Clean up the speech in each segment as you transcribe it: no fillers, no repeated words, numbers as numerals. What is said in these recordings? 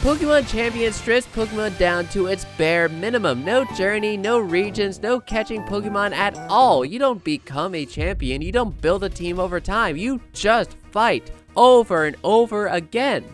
Pokemon Champions strips Pokemon down to its bare minimum. No journey, no regions, no catching Pokemon at all. You don't become a champion, you don't build a team over time, you just fight over and over again.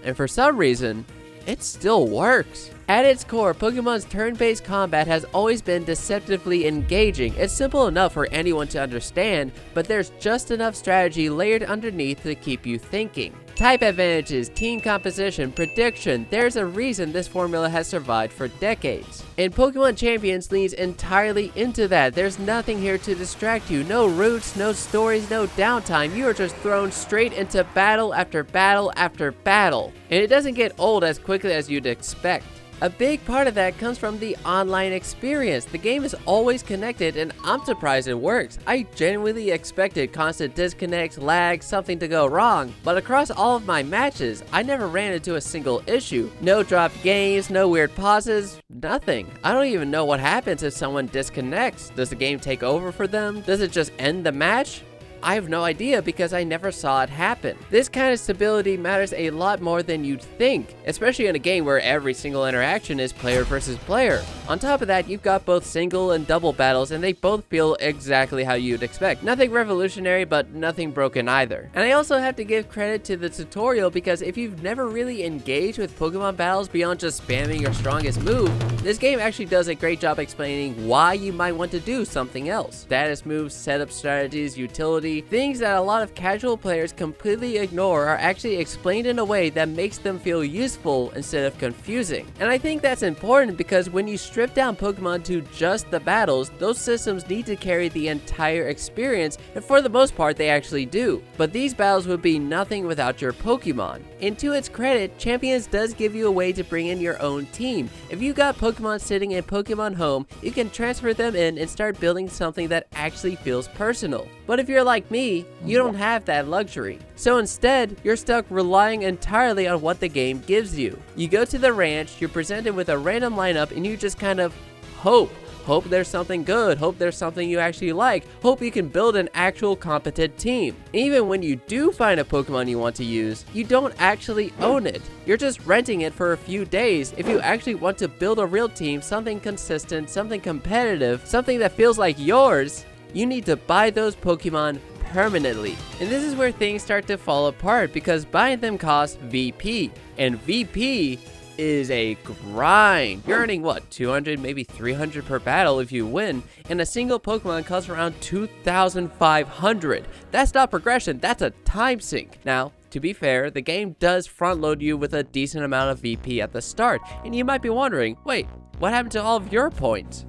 And for some reason, it still works. At its core, Pokemon's turn-based combat has always been deceptively engaging. It's simple enough for anyone to understand, but there's just enough strategy layered underneath to keep you thinking. Type advantages, team composition, prediction, there's a reason this formula has survived for decades. And Pokemon Champions leans entirely into that. There's nothing here to distract you, no routes, no stories, no downtime. You are just thrown straight into battle after battle after battle. And it doesn't get old as quickly as you'd expect. A big part of that comes from the online experience. The game is always connected and I'm surprised it works. I genuinely expected constant disconnects, lag, something to go wrong, but across all of my matches, I never ran into a single issue. No dropped games, no weird pauses, nothing. I don't even know what happens if someone disconnects. Does the game take over for them? Does it just end the match? I have no idea because I never saw it happen. This kind of stability matters a lot more than you'd think, especially in a game where every single interaction is player versus player. On top of that, you've got both single and double battles and they both feel exactly how you'd expect. Nothing revolutionary, but nothing broken either. And I also have to give credit to the tutorial because if you've never really engaged with Pokemon battles beyond just spamming your strongest move, this game actually does a great job explaining why you might want to do something else. Status moves, setup strategies, utility, things that a lot of casual players completely ignore are actually explained in a way that makes them feel useful instead of confusing. And I think that's important because when you strip down Pokemon to just the battles, those systems need to carry the entire experience, and for the most part they actually do. But these battles would be nothing without your Pokemon. And to its credit, Champions does give you a way to bring in your own team. If you got Pokemon sitting in Pokemon Home, you can transfer them in and start building something that actually feels personal. But if you're like me, you don't have that luxury. So instead, you're stuck relying entirely on what the game gives you. You go to the ranch, you're presented with a random lineup, and you just kind of hope. Hope there's something good, hope there's something you actually like, hope you can build an actual competent team. Even when you do find a Pokemon you want to use, you don't actually own it. You're just renting it for a few days. If you actually want to build a real team, something consistent, something competitive, something that feels like yours, you need to buy those Pokemon permanently. And this is where things start to fall apart because buying them costs VP. And VP is a grind. You're earning what, 200, maybe 300 per battle if you win, and a single Pokemon costs around 2,500. That's not progression, that's a time sink. Now, to be fair, the game does front load you with a decent amount of VP at the start, and you might be wondering, wait, what happened to all of your points?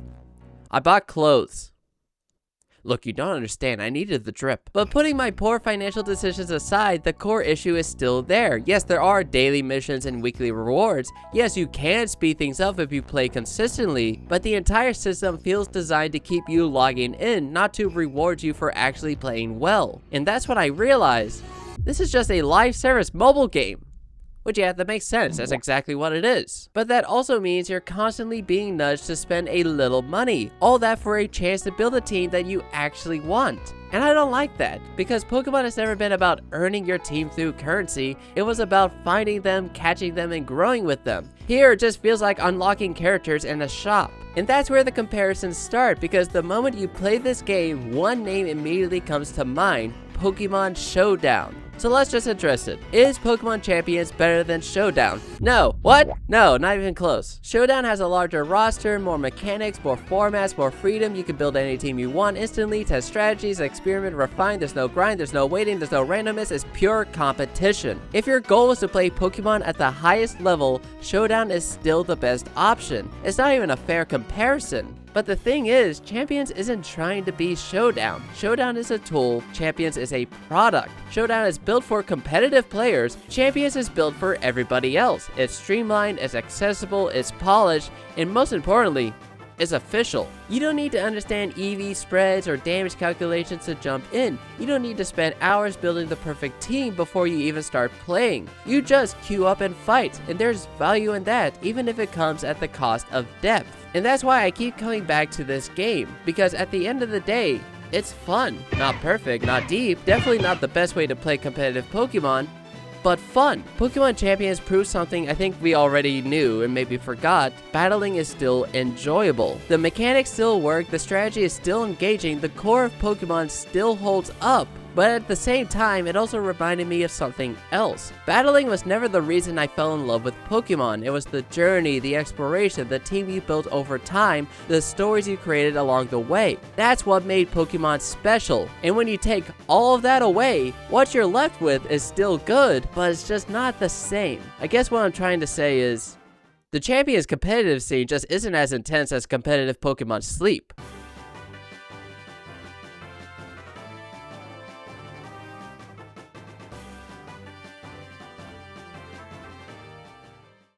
I bought clothes. Look, you don't understand, I needed the drip. But putting my poor financial decisions aside, the core issue is still there. Yes, there are daily missions and weekly rewards. Yes, you can speed things up if you play consistently, but the entire system feels designed to keep you logging in, not to reward you for actually playing well. And that's when I realized, this is just a live service mobile game. Which, yeah, that makes sense, that's exactly what it is. But that also means you're constantly being nudged to spend a little money. All that for a chance to build a team that you actually want. And I don't like that, because Pokemon has never been about earning your team through currency, it was about finding them, catching them, and growing with them. Here, it just feels like unlocking characters in a shop. And that's where the comparisons start, because the moment you play this game, one name immediately comes to mind: Pokemon Showdown. So let's just address it. Is Pokemon Champions better than Showdown? No. What? No, not even close. Showdown has a larger roster, more mechanics, more formats, more freedom. You can build any team you want instantly, test strategies, experiment, refine. There's no grind, there's no waiting, there's no randomness. It's pure competition. If your goal is to play Pokemon at the highest level, Showdown is still the best option. It's not even a fair comparison. But the thing is, Champions isn't trying to be Showdown. Showdown is a tool, Champions is a product. Showdown is built for competitive players, Champions is built for everybody else. It's streamlined, it's accessible, it's polished, and most importantly, is official. You don't need to understand EV spreads or damage calculations to jump in. You don't need to spend hours building the perfect team before you even start playing. You just queue up and fight, and there's value in that, even if it comes at the cost of depth. And that's why I keep coming back to this game, because at the end of the day, it's fun. Not perfect, not deep, definitely not the best way to play competitive Pokemon, but fun. Pokemon Champions proves something I think we already knew and maybe forgot. Battling is still enjoyable. The mechanics still work, the strategy is still engaging, the core of Pokemon still holds up. But at the same time, it also reminded me of something else. Battling was never the reason I fell in love with Pokemon. It was the journey, the exploration, the team you built over time, the stories you created along the way. That's what made Pokemon special. And when you take all of that away, what you're left with is still good, but it's just not the same. I guess what I'm trying to say is, the Champions competitive scene just isn't as intense as competitive Pokemon Sleep.